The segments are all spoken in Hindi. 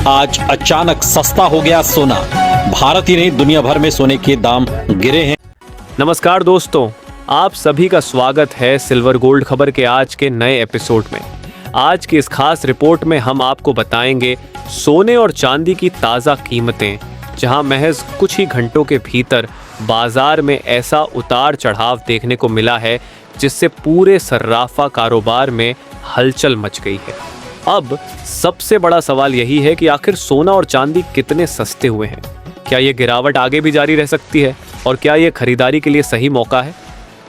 आज अचानक सस्ता हो गया सोना। भारत ही नहीं दुनिया भर में सोने के दाम गिरे हैं। नमस्कार दोस्तों, आप सभी का स्वागत है सिल्वर गोल्ड खबर के आज के नए एपिसोड में। आज की इस खास रिपोर्ट में हम आपको बताएंगे सोने और चांदी की ताज़ा कीमतें, जहां महज कुछ ही घंटों के भीतर बाजार में ऐसा उतार चढ़ाव देखने को मिला है जिससे पूरे सर्राफा कारोबार में हलचल मच गई है। अब सबसे बड़ा सवाल यही है कि आखिर सोना और चांदी कितने सस्ते हुए हैं। क्या ये गिरावट आगे भी जारी रह सकती है और क्या ये खरीदारी के लिए सही मौका है?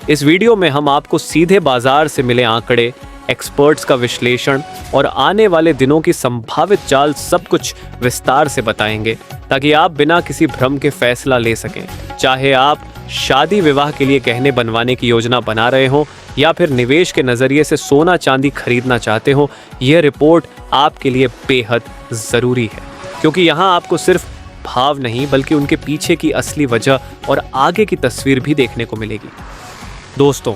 इस वीडियो में हम आपको सीधे बाजार से मिले आंकड़े, एक्सपर्ट्स का विश्लेषण और आने वाले दिनों की संभावित चाल सब कुछ विस्तार से बताएंगे, ताकि आप बिना किसी भ्रम के फैसला ले सकें। चाहे आप शादी विवाह के लिए गहने बनवाने की योजना बना रहे हो या फिर निवेश के नज़रिए से सोना चांदी खरीदना चाहते हो, यह रिपोर्ट आपके लिए बेहद ज़रूरी है, क्योंकि यहाँ आपको सिर्फ भाव नहीं बल्कि उनके पीछे की असली वजह और आगे की तस्वीर भी देखने को मिलेगी। दोस्तों,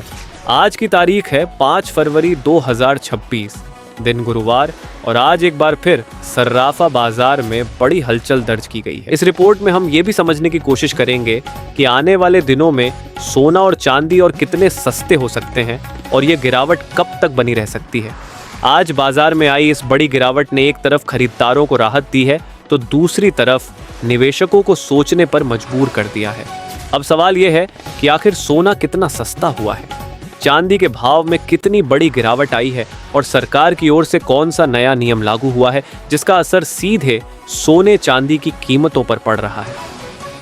आज की तारीख है 5 फरवरी 2026, दिन गुरुवार, और आज एक बार फिर सर्राफा बाजार में बड़ी हलचल दर्ज की गई है। इस रिपोर्ट में हम ये भी समझने की कोशिश करेंगे कि आने वाले दिनों में सोना और चांदी और कितने सस्ते हो सकते हैं और ये गिरावट कब तक बनी रह सकती है। आज बाजार में आई इस बड़ी गिरावट ने एक तरफ खरीदारों को राहत दी है तो दूसरी तरफ निवेशकों को सोचने पर मजबूर कर दिया है। अब सवाल यह है कि आखिर सोना कितना सस्ता हुआ है, चांदी के भाव में कितनी बड़ी गिरावट आई है और सरकार की ओर से कौन सा नया नियम लागू हुआ है जिसका असर सीधे सोने चांदी की कीमतों पर पड़ रहा है।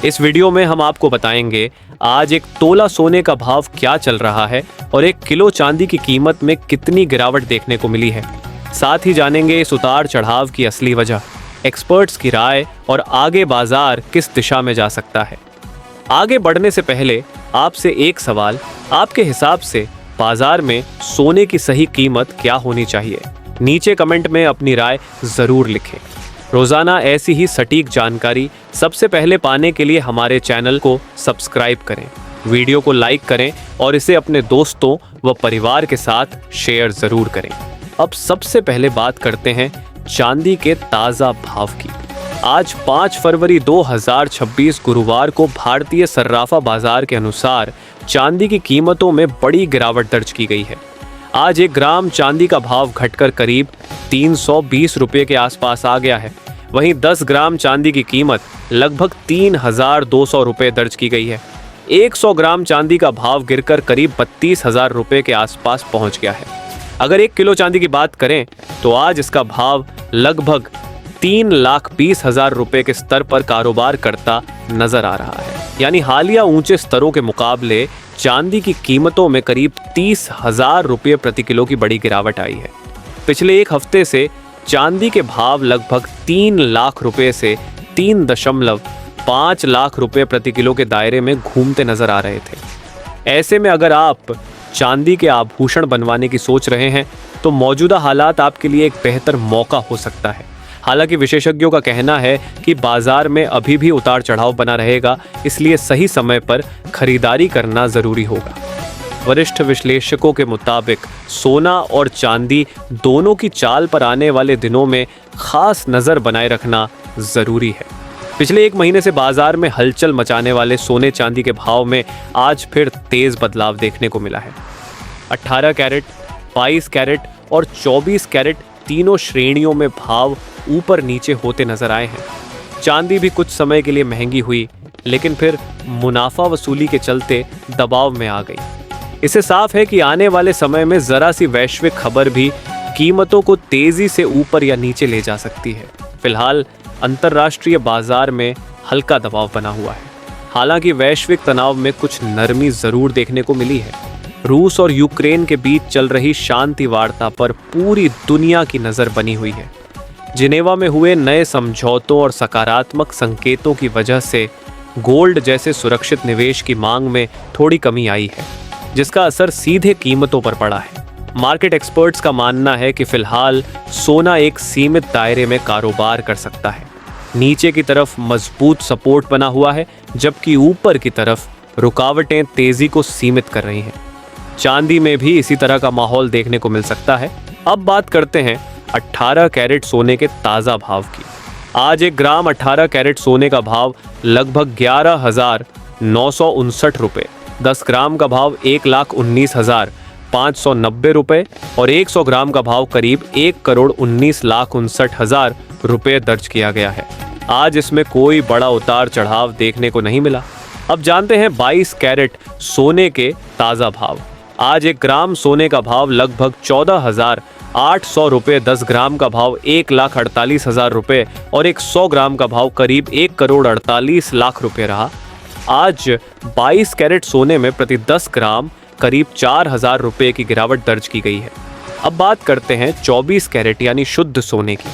इस वीडियो में हम आपको बताएंगे आज एक तोला सोने का भाव क्या चल रहा है और 1 किलो चांदी की कीमत में कितनी गिरावट देखने को मिली है। साथ ही जानेंगे इस उतार चढ़ाव की असली वजह, एक्सपर्ट्स की राय और आगे बाजार किस दिशा में जा सकता है। आगे बढ़ने से पहले आपसे एक सवाल, आपके हिसाब से बाजार में सोने की सही कीमत क्या होनी चाहिए? नीचे कमेंट में अपनी राय जरूर लिखें। रोजाना ऐसी ही सटीक जानकारी सबसे पहले पाने के लिए हमारे चैनल को सब्सक्राइब करें, वीडियो को लाइक करें और इसे अपने दोस्तों व परिवार के साथ शेयर जरूर करें। अब सबसे पहले बात करते हैं चांदी के ताज़ा भाव की। आज 5 फरवरी 2026 गुरुवार को भारतीय सर्राफा बाजार के अनुसार चांदी की कीमतों में बड़ी गिरावट दर्ज की गई है। आज 1 ग्राम चांदी का भाव घटकर करीब 320 रुपये के आसपास आ गया है। वहीं 10 ग्राम चांदी की कीमत लगभग 3200 रुपये दर्ज की गई है। 100 ग्राम चांदी का भाव गिरकर करीब 32,000 रुपये के आसपास पहुंच गया है। अगर 1 किलो चांदी की बात करें तो आज इसका भाव लगभग 3,20,000 रुपये के स्तर पर कारोबार करता नजर आ रहा है। यानी हालिया ऊंचे स्तरों के मुकाबले चांदी की कीमतों में करीब 30,000 रुपये प्रति किलो की बड़ी गिरावट आई है। पिछले एक हफ्ते से चांदी के भाव लगभग 3 लाख रुपये से 3.5 लाख रुपये प्रति किलो के दायरे में घूमते नजर आ रहे थे। ऐसे में अगर आप चांदी के आभूषण बनवाने की सोच रहे हैं तो मौजूदा हालात आपके लिए एक बेहतर मौका हो सकता है। हालांकि विशेषज्ञों का कहना है कि बाजार में अभी भी उतार चढ़ाव बना रहेगा, इसलिए सही समय पर खरीदारी करना जरूरी होगा। वरिष्ठ विश्लेषकों के मुताबिक सोना और चांदी दोनों की चाल पर आने वाले दिनों में खास नज़र बनाए रखना जरूरी है। पिछले 1 महीने से बाजार में हलचल मचाने वाले सोने चांदी के भाव में आज फिर तेज बदलाव देखने को मिला है। 18 कैरेट, 22 कैरेट और 24 कैरेट तीनों श्रेणियों में भाव ऊपर नीचे होते नजर आए हैं। चांदी भी कुछ समय के लिए महंगी हुई, लेकिन फिर मुनाफा वसूली के चलते दबाव में आ गई। इससे साफ है कि आने वाले समय में जरा सी वैश्विक खबर भी कीमतों को तेजी से ऊपर या नीचे ले जा सकती है। फिलहाल अंतर्राष्ट्रीय बाजार में हल्का दबाव बना हुआ है। हालांकि वैश्विक तनाव में कुछ नरमी जरूर देखने को मिली है। रूस और यूक्रेन के बीच चल रही शांति वार्ता पर पूरी दुनिया की नज़र बनी हुई है। जिनेवा में हुए नए समझौतों और सकारात्मक संकेतों की वजह से गोल्ड जैसे सुरक्षित निवेश की मांग में थोड़ी कमी आई है, जिसका असर सीधे कीमतों पर पड़ा है। मार्केट एक्सपर्ट्स का मानना है कि फिलहाल सोना एक सीमित दायरे में कारोबार कर सकता है। नीचे की तरफ मजबूत सपोर्ट बना हुआ है, जबकि ऊपर की तरफ रुकावटें तेजी को सीमित कर रही हैं। चांदी में भी इसी तरह का माहौल देखने को मिल सकता है। अब बात करते हैं 18 कैरेट सोने के ताज़ा भाव की। आज 1 ग्राम 18 कैरेट सोने का भाव लगभग 11,959 रुपए, 10 ग्राम का भाव 1,19,590 रुपए और 100 ग्राम का भाव करीब 1,19,59,000 रुपए दर्ज किया गया है। आज इसमें कोई बड़ा उतार चढ़ाव देखने को नहीं मिला। अब जानते हैं 22 कैरेट सोने के ताज़ा भाव। आज 1 ग्राम सोने का भाव लगभग 14,800 रुपये, 10 ग्राम का भाव 1,48,000 रुपये और 100 ग्राम का भाव करीब 1,48,00,000 रुपये रहा। आज 22 कैरेट सोने में प्रति 10 ग्राम करीब 4,000 रुपये की गिरावट दर्ज की गई है। अब बात करते हैं 24 कैरेट यानी शुद्ध सोने की।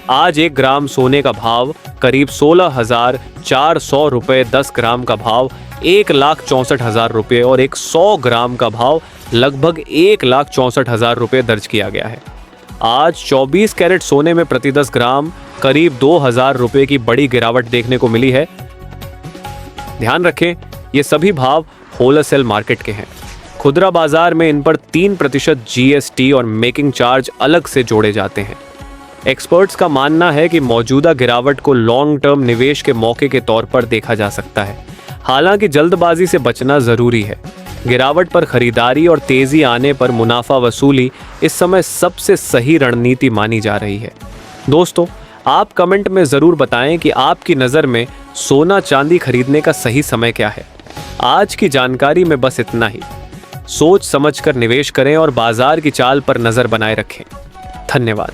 आज 1 ग्राम सोने का भाव करीब 16,400 रुपये, 10 ग्राम का भाव 1,64,000 रुपये और 100 ग्राम का भाव लगभग 1,64,000 रुपये दर्ज किया गया है। आज 24 कैरेट सोने में प्रति 10 ग्राम करीब 2,000 रुपये की बड़ी गिरावट देखने को मिली है। ध्यान रखें, ये सभी भाव होलसेल मार्केट के हैं। खुदरा बाजार में इन पर 3% GST और मेकिंग चार्ज अलग से जोड़े जाते हैं। एक्सपर्ट्स का मानना है कि मौजूदा गिरावट को लॉन्ग टर्म निवेश के मौके के तौर पर देखा जा सकता है। हालांकि जल्दबाजी से बचना जरूरी है। गिरावट पर खरीदारी और तेजी आने पर मुनाफा वसूली इस समय सबसे सही रणनीति मानी जा रही है। दोस्तों, आप कमेंट में जरूर बताएं कि आपकी नज़र में सोना चांदी खरीदने का सही समय क्या है। आज की जानकारी में बस इतना ही। सोच समझकर निवेश करें और बाजार की चाल पर नजर बनाए रखें। धन्यवाद।